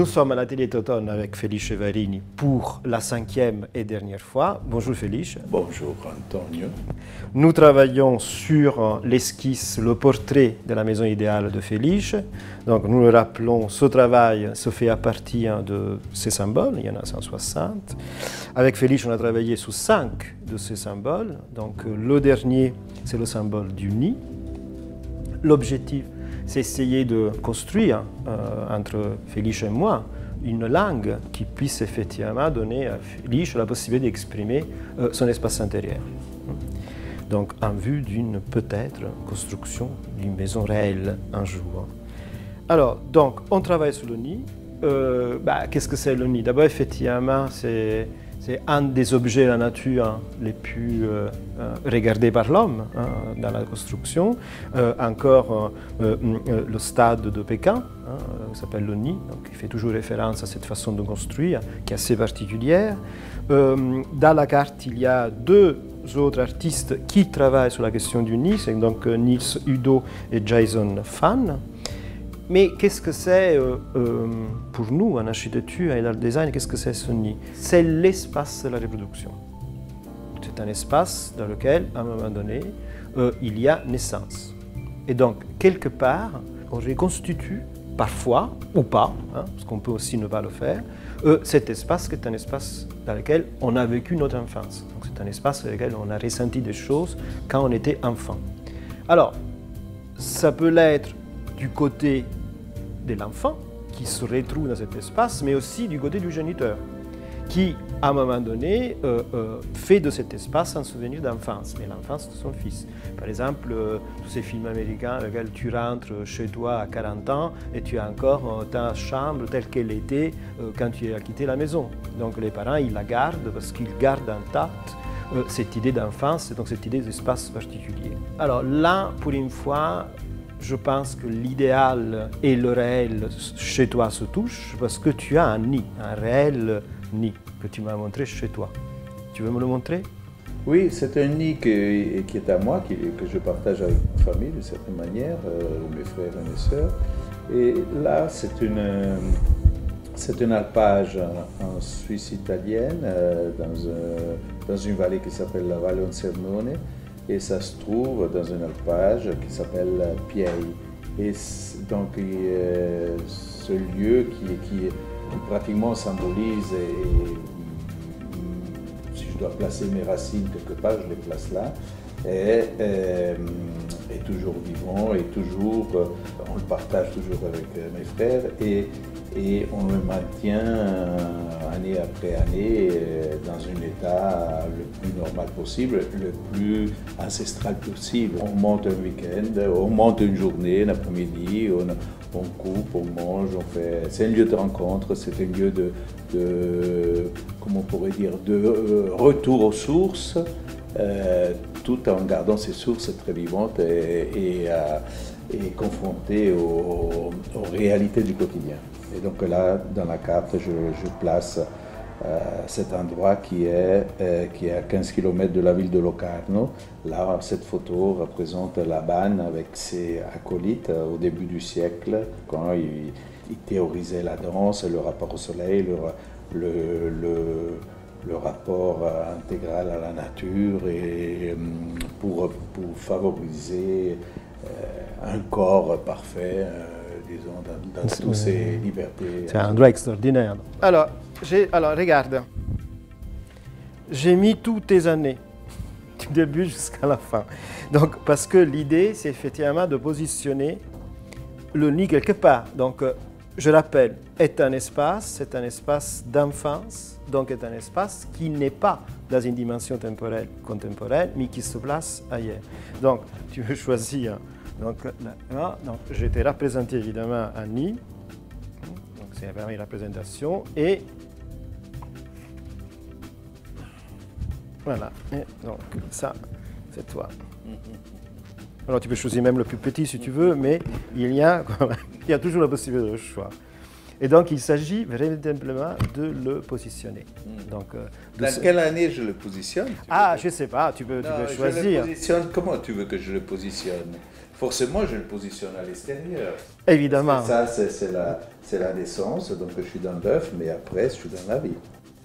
Nous sommes à l'atelier d'automne avec Felice Varini pour la 5e et dernière fois. Bonjour Felice. Bonjour Antonio. Nous travaillons sur l'esquisse, le portrait de la maison idéale de Felice. Donc nous le rappelons, ce travail se fait à partir de ces symboles, il y en a 160. Avec Felice, on a travaillé sur 5 de ces symboles. Donc le dernier, c'est le symbole du nid. L'objectif, c'est essayer de construire entre Felice et moi une langue qui puisse effectivement donner à Felice la possibilité d'exprimer son espace intérieur. Donc en vue d'une peut-être construction d'une maison réelle un jour. Alors, donc, on travaille sur le nid. Qu'est-ce que c'est le nid? D'abord, effectivement, c'est un des objets de la nature les plus regardés par l'homme dans la construction. Encore le stade de Pékin, qui s'appelle le nid, donc il fait toujours référence à cette façon de construire qui est assez particulière. Dans la carte, il y a 2 autres artistes qui travaillent sur la question du nid, c'est donc Nils Udo et Jason Fan. Mais qu'est-ce que c'est pour nous en architecture et dans le design, qu'est-ce que c'est ce nid? C'est l'espace de la reproduction. C'est un espace dans lequel, à un moment donné, il y a naissance. Et donc, quelque part, on reconstitue, parfois, ou pas, parce qu'on peut aussi ne pas le faire, cet espace qui est un espace dans lequel on a vécu notre enfance. Donc, c'est un espace dans lequel on a ressenti des choses quand on était enfant. Alors, ça peut l'être du côté de l'enfant qui se retrouve dans cet espace, mais aussi du côté du géniteur qui, à un moment donné, fait de cet espace un souvenir d'enfance, mais l'enfance de son fils. Par exemple, tous ces films américains dans lesquels tu rentres chez toi à 40 ans et tu as encore ta chambre telle qu'elle était quand tu as quitté la maison. Donc les parents, ils la gardent parce qu'ils gardent intacte cette idée d'enfance, donc cette idée d'espace particulier. Alors là, pour une fois, je pense que l'idéal et le réel chez toi se touchent parce que tu as un nid, un réel nid que tu m'as montré chez toi. Tu veux me le montrer? Oui, c'est un nid qui est à moi, que je partage avec ma famille d'une certaine manière, mes frères et mes sœurs. Et là, c'est un alpage en Suisse italienne, dans une vallée qui s'appelle la Valle Cernone. Et ça se trouve dans un alpage qui s'appelle Piei. Et donc ce lieu qui pratiquement symbolise, si je dois placer mes racines quelque part, je les place là, est toujours vivant et toujours, on le partage toujours avec mes frères et on le maintient année après année dans un état le plus normal possible, le plus ancestral possible. On monte un week-end, on monte une journée, un après-midi, on coupe, on mange, c'est un lieu de rencontre, c'est un lieu comment on pourrait dire, de retour aux sources, tout en gardant ces sources très vivantes et confrontées aux réalités du quotidien. Et donc là, dans la carte, je place cet endroit qui est à 15 km de la ville de Locarno. Là, cette photo représente Laban avec ses acolytes au début du siècle, quand il théorisait la danse, le rapport au soleil, le rapport intégral à la nature et pour favoriser un corps parfait, disons, dans toutes ses libertés. C'est un endroit extraordinaire. Alors, regarde, j'ai mis toutes tes années, du début jusqu'à la fin. Donc, parce que l'idée, c'est effectivement de positionner le nid quelque part. Donc, je rappelle, c'est un espace d'enfance, donc est un espace qui n'est pas dans une dimension temporelle contemporaine, mais qui se place ailleurs. Donc, tu veux choisir. Donc, je t'ai représenté évidemment un nid. Donc, c'est vraiment une représentation. Et voilà. Et donc, ça, c'est toi. Alors, tu peux choisir même le plus petit si tu veux, mais il y a toujours la possibilité de choix. Et donc, il s'agit véritablement de le positionner. Donc, dans quelle année je le positionne? Je ne sais pas, tu peux choisir. Je le positionne, comment tu veux que je le positionne? Forcément, je le positionne à l'extérieur. Évidemment. Ça, c'est la naissance, donc je suis dans l'œuf, mais après, je suis dans la vie.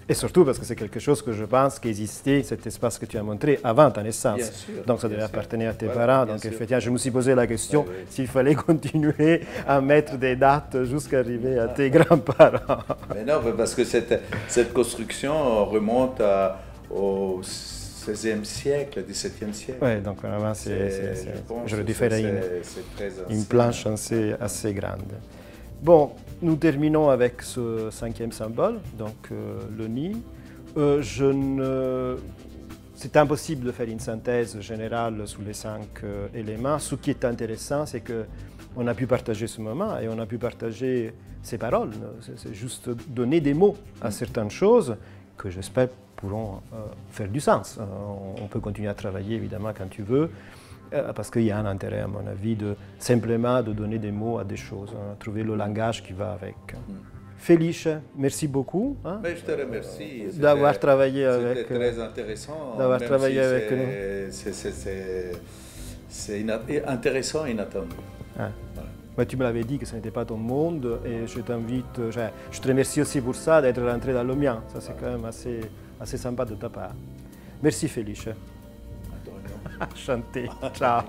Et surtout parce que c'est quelque chose que je pense qu'existait, cet espace que tu as montré, avant ta naissance. Bien sûr, donc ça devait appartenir à tes voilà, parents. Donc effectivement, je me suis posé la question s'il fallait continuer à mettre des dates jusqu'à arriver à tes grands-parents. Mais non, parce que cette construction remonte au XVIe siècle, XVIIe siècle. Oui, donc vraiment, j'aurais dû faire une planche assez grande. Bon, nous terminons avec ce 5e symbole, donc le nid. C'est impossible de faire une synthèse générale sur les 5 éléments. Ce qui est intéressant, c'est qu'on a pu partager ce moment et on a pu partager ces paroles. C'est juste donner des mots à certaines choses que j'espère pourront faire du sens. On peut continuer à travailler évidemment quand tu veux, parce qu'il y a un intérêt à mon avis simplement de donner des mots à des choses, trouver le langage qui va avec. Felice, merci beaucoup. Mais je te remercie d'avoir travaillé avec nous. C'était très intéressant. D'avoir travaillé avec nous. C'est intéressant et inattendu. Mais tu me l'avais dit que ce n'était pas ton monde et je t'invite, je te remercie aussi pour ça, d'être rentré dans le mien. Ça c'est quand même assez sympa de ta part. Merci Felice. Enchanté. Ciao.